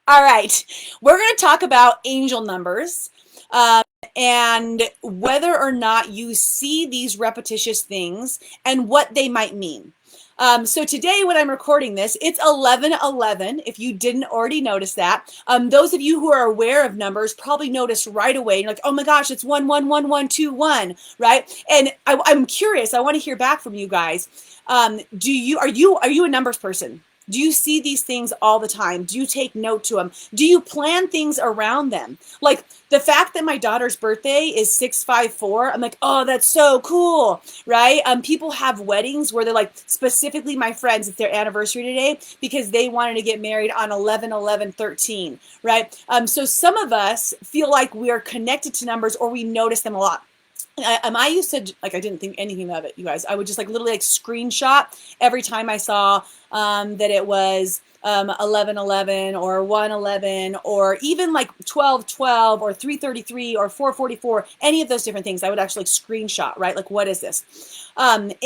All right. We're going to talk about angel numbers and whether or not you see these repetitious things and what they might mean. So today, when I'm recording this, it's 11:11. If you didn't already notice that, those of you who are aware of numbers probably noticed right away. You're like, "Oh my gosh, it's 111121," right? And I'm curious. I want to hear back from you guys. Are you a numbers person? Do you see these things all the time? Do you take note to them? Do you plan things around them? Like the fact that my daughter's birthday is 654, I'm like, oh, that's so cool, right? People have weddings where they're like, specifically my friends, it's their anniversary today because they wanted to get married on 11/11/13, right? So some of us feel like we are connected to numbers or we notice them a lot. I used to, like, I didn't think anything of it, you guys. I would just like literally like screenshot every time I saw that it was 11:11 or 1:11 or even like 12:12 or 3:33 or 4:44, any of those different things. I would actually like screenshot, right? Like, what is this? And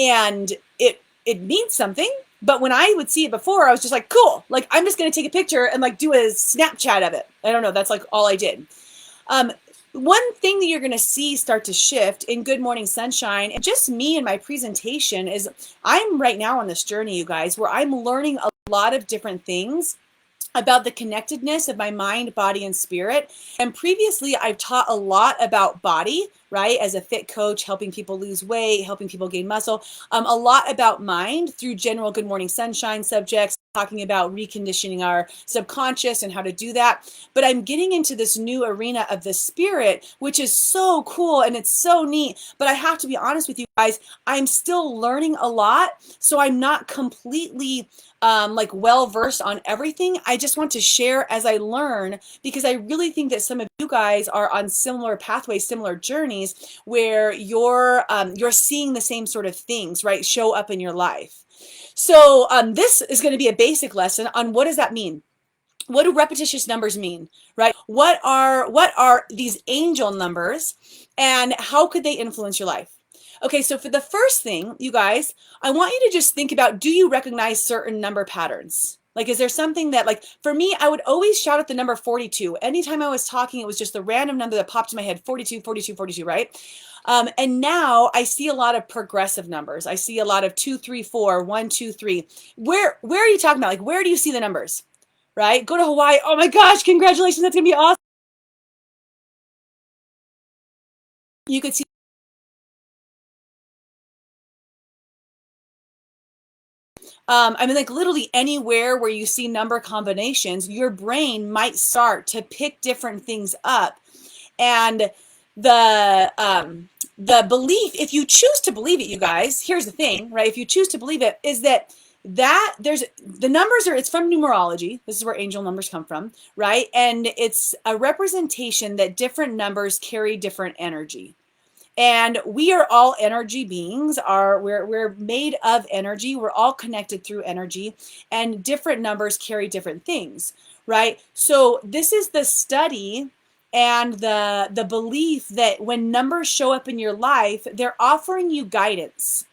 it means something. But when I would see it before, I was just like, cool. Like, I'm just going to take a picture and like do a Snapchat of it. I don't know. That's like all I did. Um, One thing that you're going to see start to shift in Good Morning Sunshine, and just me and my presentation, is I'm right now on this journey, you guys, where I'm learning a lot of different things about the connectedness of my mind, body, and spirit. And previously, I've taught a lot about body, right? As a fit coach, helping people lose weight, helping people gain muscle, a lot about mind through general Good Morning Sunshine subjects, talking about reconditioning our subconscious and how to do that. But I'm getting into this new arena of the spirit, which is so cool and it's so neat. But I have to be honest with you guys, I'm still learning a lot. So I'm not completely like well versed on everything. I just want to share as I learn because I really think that some of you guys are on similar pathways, similar journeys where you're seeing the same sort of things, right, show up in your life. So this is going to be a basic lesson on what does that mean? What do repetitious numbers mean, right? What are these angel numbers and how could they influence your life? Okay, so for the first thing, you guys, I want you to just think about, do you recognize certain number patterns? Like, is there something that, like, for me, I would always shout at the number 42. Anytime I was talking, it was just a random number that popped in my head, 42, 42, 42, right? And now I see a lot of progressive numbers. I see a lot of 2, 3, 4, 1, 2, 3. Where are you talking about? Like, where do you see the numbers? Right? Go to Hawaii. Oh my gosh, congratulations. That's going to be awesome. You could see, I mean, like literally anywhere where you see number combinations, your brain might start to pick different things up. And the belief, if you choose to believe it, you guys, here's the thing, right? If you choose to believe it, is that there's the numbers are, it's from numerology. This is where angel numbers come from, right? And it's a representation that different numbers carry different energy. And we are all energy beings. We're made of energy. We're all connected through energy, and different numbers carry different things, right? So this is the study and the belief that when numbers show up in your life, they're offering you guidance.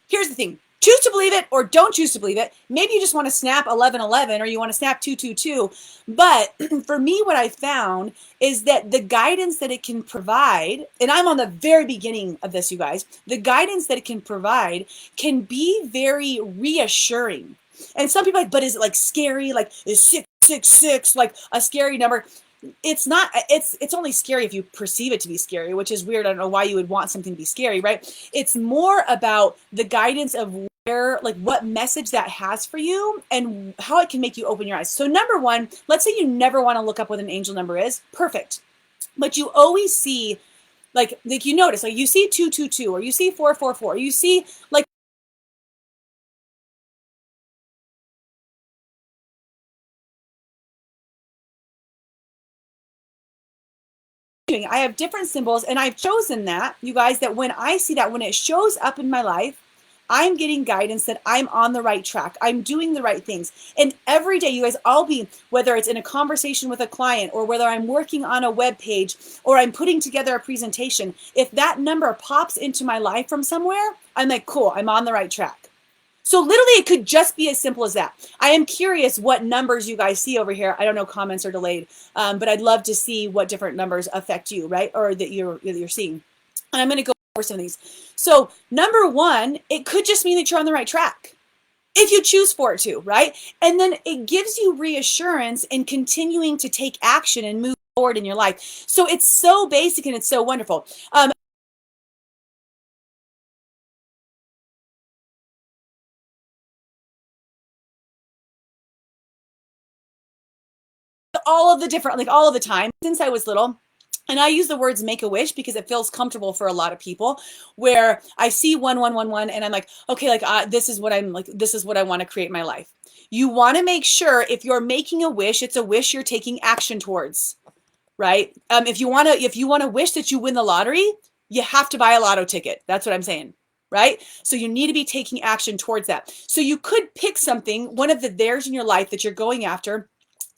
Here's the thing. Choose to believe it or don't choose to believe it. Maybe you just want to snap 11:11 or you want to snap 2:22. But for me, what I found is that the guidance that it can provide, and I'm on the very beginning of this, you guys, the guidance that it can provide can be very reassuring. And some people are like, but is it like scary? Like, is 666 like a scary number? It's not. It's only scary if you perceive it to be scary, which is weird. I don't know why you would want something to be scary, right? It's more about the guidance of where, like, what message that has for you and how it can make you open your eyes. So number one, let's say you never want to look up what an angel number is. Perfect. But you always see, like you notice, like you see 222 or you see 444, you see like I have different symbols, and I've chosen that, you guys, that when I see that, when it shows up in my life, I'm getting guidance that I'm on the right track. I'm doing the right things. And every day, you guys, I'll be, whether it's in a conversation with a client or whether I'm working on a web page or I'm putting together a presentation, if that number pops into my life from somewhere, I'm like, cool, I'm on the right track. So literally it could just be as simple as that. I am curious what numbers you guys see over here. I don't know, comments are delayed, but I'd love to see what different numbers affect you, right? Or that you're seeing. And I'm going to go over some of these. So number one, it could just mean that you're on the right track if you choose for it to, right? And then it gives you reassurance in continuing to take action and move forward in your life. So it's so basic and it's so wonderful. All of the different, like all of the time since I was little. And I use the words make a wish because it feels comfortable for a lot of people, where I see 1111 and I'm like, okay, like this is what I'm like, this is what I want to create in my life. You want to make sure if you're making a wish, it's a wish you're taking action towards, right? If you want to wish that you win the lottery, you have to buy a lotto ticket. That's what I'm saying, right? So you need to be taking action towards that. So you could pick something, one of the theirs in your life that you're going after.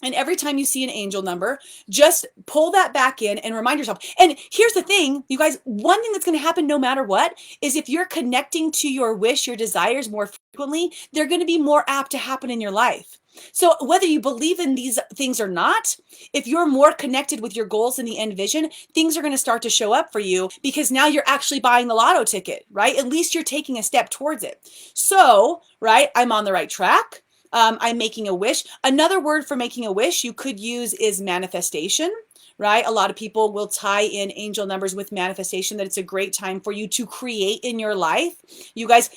And every time you see an angel number, just pull that back in and remind yourself. And here's the thing, you guys, one thing that's going to happen no matter what is if you're connecting to your wish, your desires more frequently, they're going to be more apt to happen in your life. So whether you believe in these things or not, if you're more connected with your goals and the end vision, things are going to start to show up for you because now you're actually buying the lotto ticket, right? At least you're taking a step towards it. So, right, I'm on the right track. I'm making a wish. Another word for making a wish you could use is manifestation, right? A lot of people will tie in angel numbers with manifestation, that it's a great time for you to create in your life. You guys,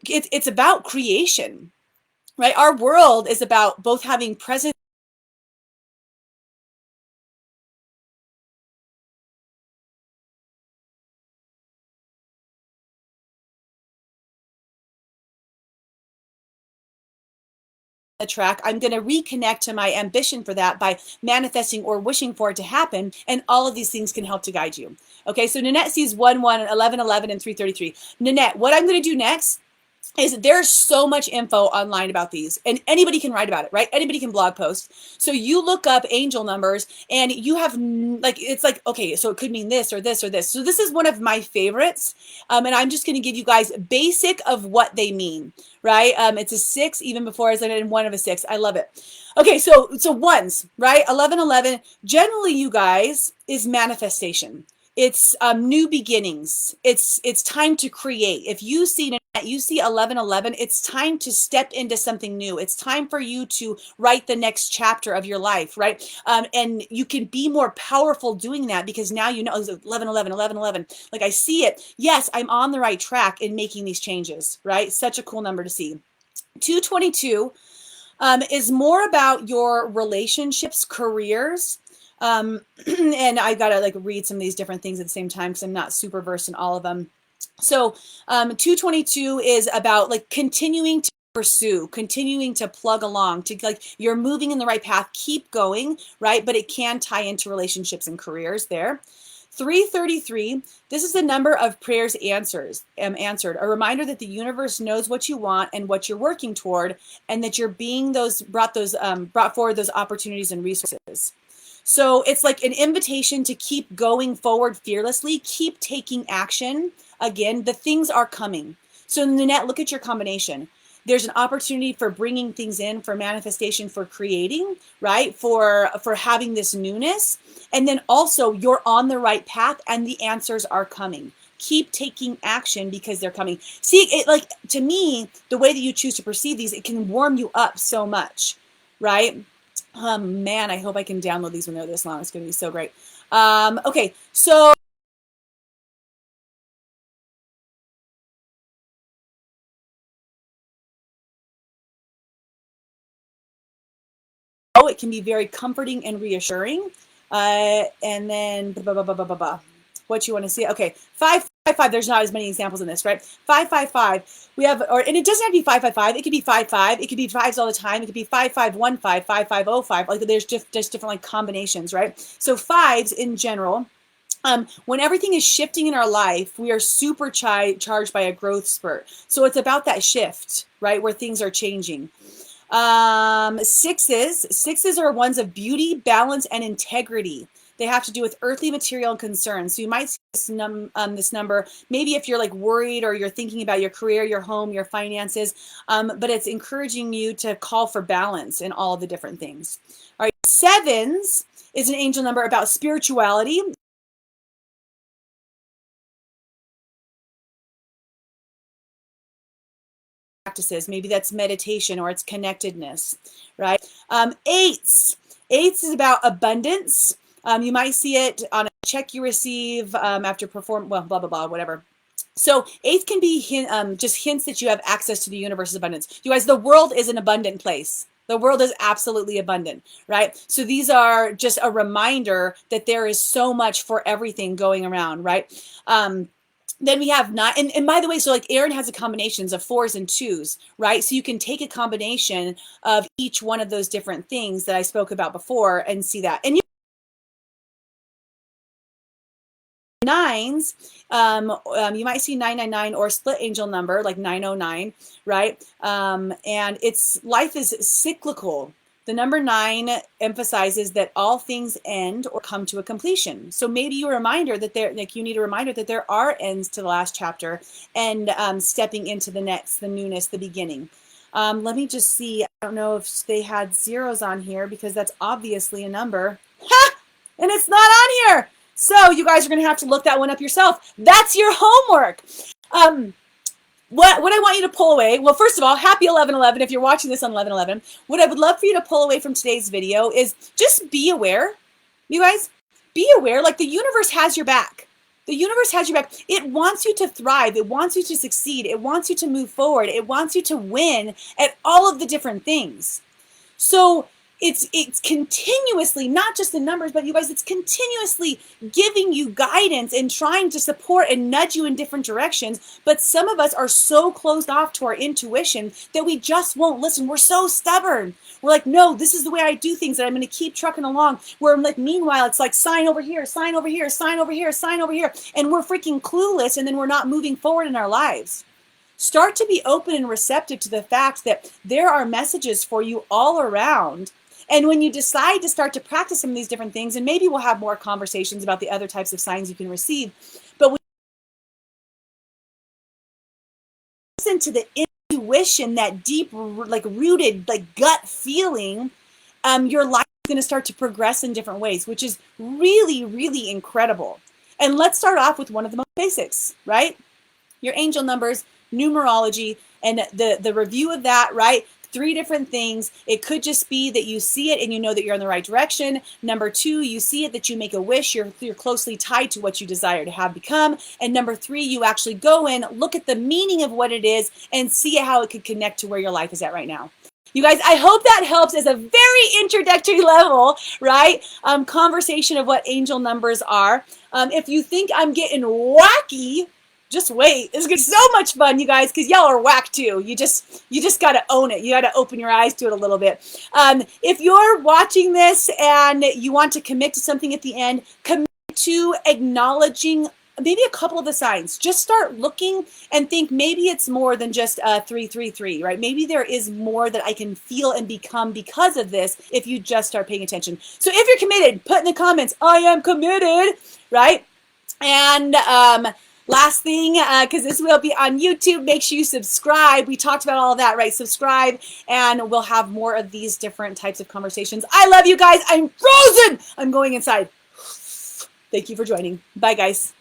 it's about creation, right? Our world is about both having present the track. I'm going to reconnect to my ambition for that by manifesting or wishing for it to happen. And all of these things can help to guide you. Okay, so Nanette sees 1, 1, 11, 11, and 333. Nanette, what I'm going to do next is there's so much info online about these, and anybody can write about it, right? Anybody can blog post. So you look up angel numbers and you have like, it's like, okay, so it could mean this or this or this. So this is one of my favorites. And I'm just going to give you guys basic of what they mean, right? It's a 6, even before I said it in 1 of a 6. I love it. Okay. So ones, right? 11, 11, generally you guys is manifestation. It's new beginnings. It's time to create. If you see 1111, it's time to step into something new. It's time for you to write the next chapter of your life, right? And you can be more powerful doing that because now you know 1111, 1111. Like I see it. Yes, I'm on the right track in making these changes, right? Such a cool number to see. 222 is more about your relationships, careers. And I gotta like read some of these different things at the same time because I'm not super versed in all of them. So 222 is about like continuing to pursue, continuing to plug along, to like you're moving in the right path, keep going, right? But it can tie into relationships and careers there. 333, this is the number of prayers answered, a reminder that the universe knows what you want and what you're working toward, and that you're being brought forward those opportunities and resources. So it's like an invitation to keep going forward fearlessly, keep taking action. Again, the things are coming. So Nanette, look at your combination. There's an opportunity for bringing things in, for manifestation, for creating, right? For having this newness. And then also you're on the right path and the answers are coming. Keep taking action because they're coming. See, it like to me, the way that you choose to perceive these, it can warm you up so much, right? Man, I hope I can download these when they're this long. It's going to be so great. Okay, so it can be very comforting and reassuring. And then what you want to see. Okay, 555. There's not as many examples in this, right? 555. We have, and it doesn't have to be 555. It could be 55. It could be fives all the time. It could be 5515, 5505. Like there's just different like combinations, right? So fives in general. When everything is shifting in our life, we are super charged by a growth spurt. So it's about that shift, right? Where things are changing. Sixes are ones of beauty, balance, and integrity. They have to do with earthly material and concerns. So you might see this number, maybe if you're like worried or you're thinking about your career, your home, your finances, but it's encouraging you to call for balance in all of the different things. All right, sevens is an angel number about spirituality. Practices, maybe that's meditation or it's connectedness, right? Eights is about abundance. You might see it on a check you receive after perform, well, blah, blah, blah, whatever. So eighth can be just hints that you have access to the universe's abundance. You guys, the world is an abundant place. The world is absolutely abundant, right? So these are just a reminder that there is so much for everything going around, right? Then we have 9, and by the way, so like Aaron has a combinations of 4s and 2s, right? So you can take a combination of each one of those different things that I spoke about before and see that. And 9s, you might see 999 or split angel number like 909, right? And it's life is cyclical. The number 9 emphasizes that all things end or come to a completion. So maybe you need a reminder that there are ends to the last chapter and stepping into the next, the newness, the beginning. Let me just see. I don't know if they had zeros on here because that's obviously a number. Ha! And it's not on here. So you guys are going to have to look that one up yourself. That's your homework. What I want you to pull away, well, first of all, happy 11/11 if you're watching this on 11/11. What I would love for you to pull away from today's video is just be aware. You guys, be aware, like the universe has your back. The universe has your back. It wants you to thrive. It wants you to succeed. It wants you to move forward. It wants you to win at all of the different things. So it's continuously, not just the numbers, but you guys, it's continuously giving you guidance and trying to support and nudge you in different directions. But some of us are so closed off to our intuition that we just won't listen. We're so stubborn. We're like, no, this is the way I do things, and I'm going to keep trucking along. Where like, meanwhile, it's like sign over here, sign over here, sign over here, sign over here, and we're freaking clueless, and then we're not moving forward in our lives. Start to be open and receptive to the fact that there are messages for you all around. And when you decide to start to practice some of these different things, and maybe we'll have more conversations about the other types of signs you can receive, but when you listen to the intuition, that deep, like rooted, like gut feeling, your life is going to start to progress in different ways, which is really, really incredible. And let's start off with one of the most basics, right? Your angel numbers, numerology, and the review of that, right? 3 different things. It could just be that you see it and you know that you're in the right direction. Number 2, you see it that you make a wish. You're closely tied to what you desire to have become. And number 3, you actually go in, look at the meaning of what it is, and see how it could connect to where your life is at right now. You guys, I hope that helps as a very introductory level, right? Conversation of what angel numbers are. If you think I'm getting wacky, just wait. It's gonna be so much fun, you guys, because y'all are whack too. You just gotta own it. You gotta open your eyes to it a little bit. If you're watching this and you want to commit to something at the end, commit to acknowledging maybe a couple of the signs. Just start looking and think maybe it's more than just 333, right? Maybe there is more that I can feel and become because of this if you just start paying attention. So if you're committed, put in the comments, I am committed, right? And last thing, because this will be on YouTube, make sure you subscribe. We talked about all of that, right? Subscribe, and we'll have more of these different types of conversations. I love you guys. I'm frozen. I'm going inside. Thank you for joining. Bye, guys.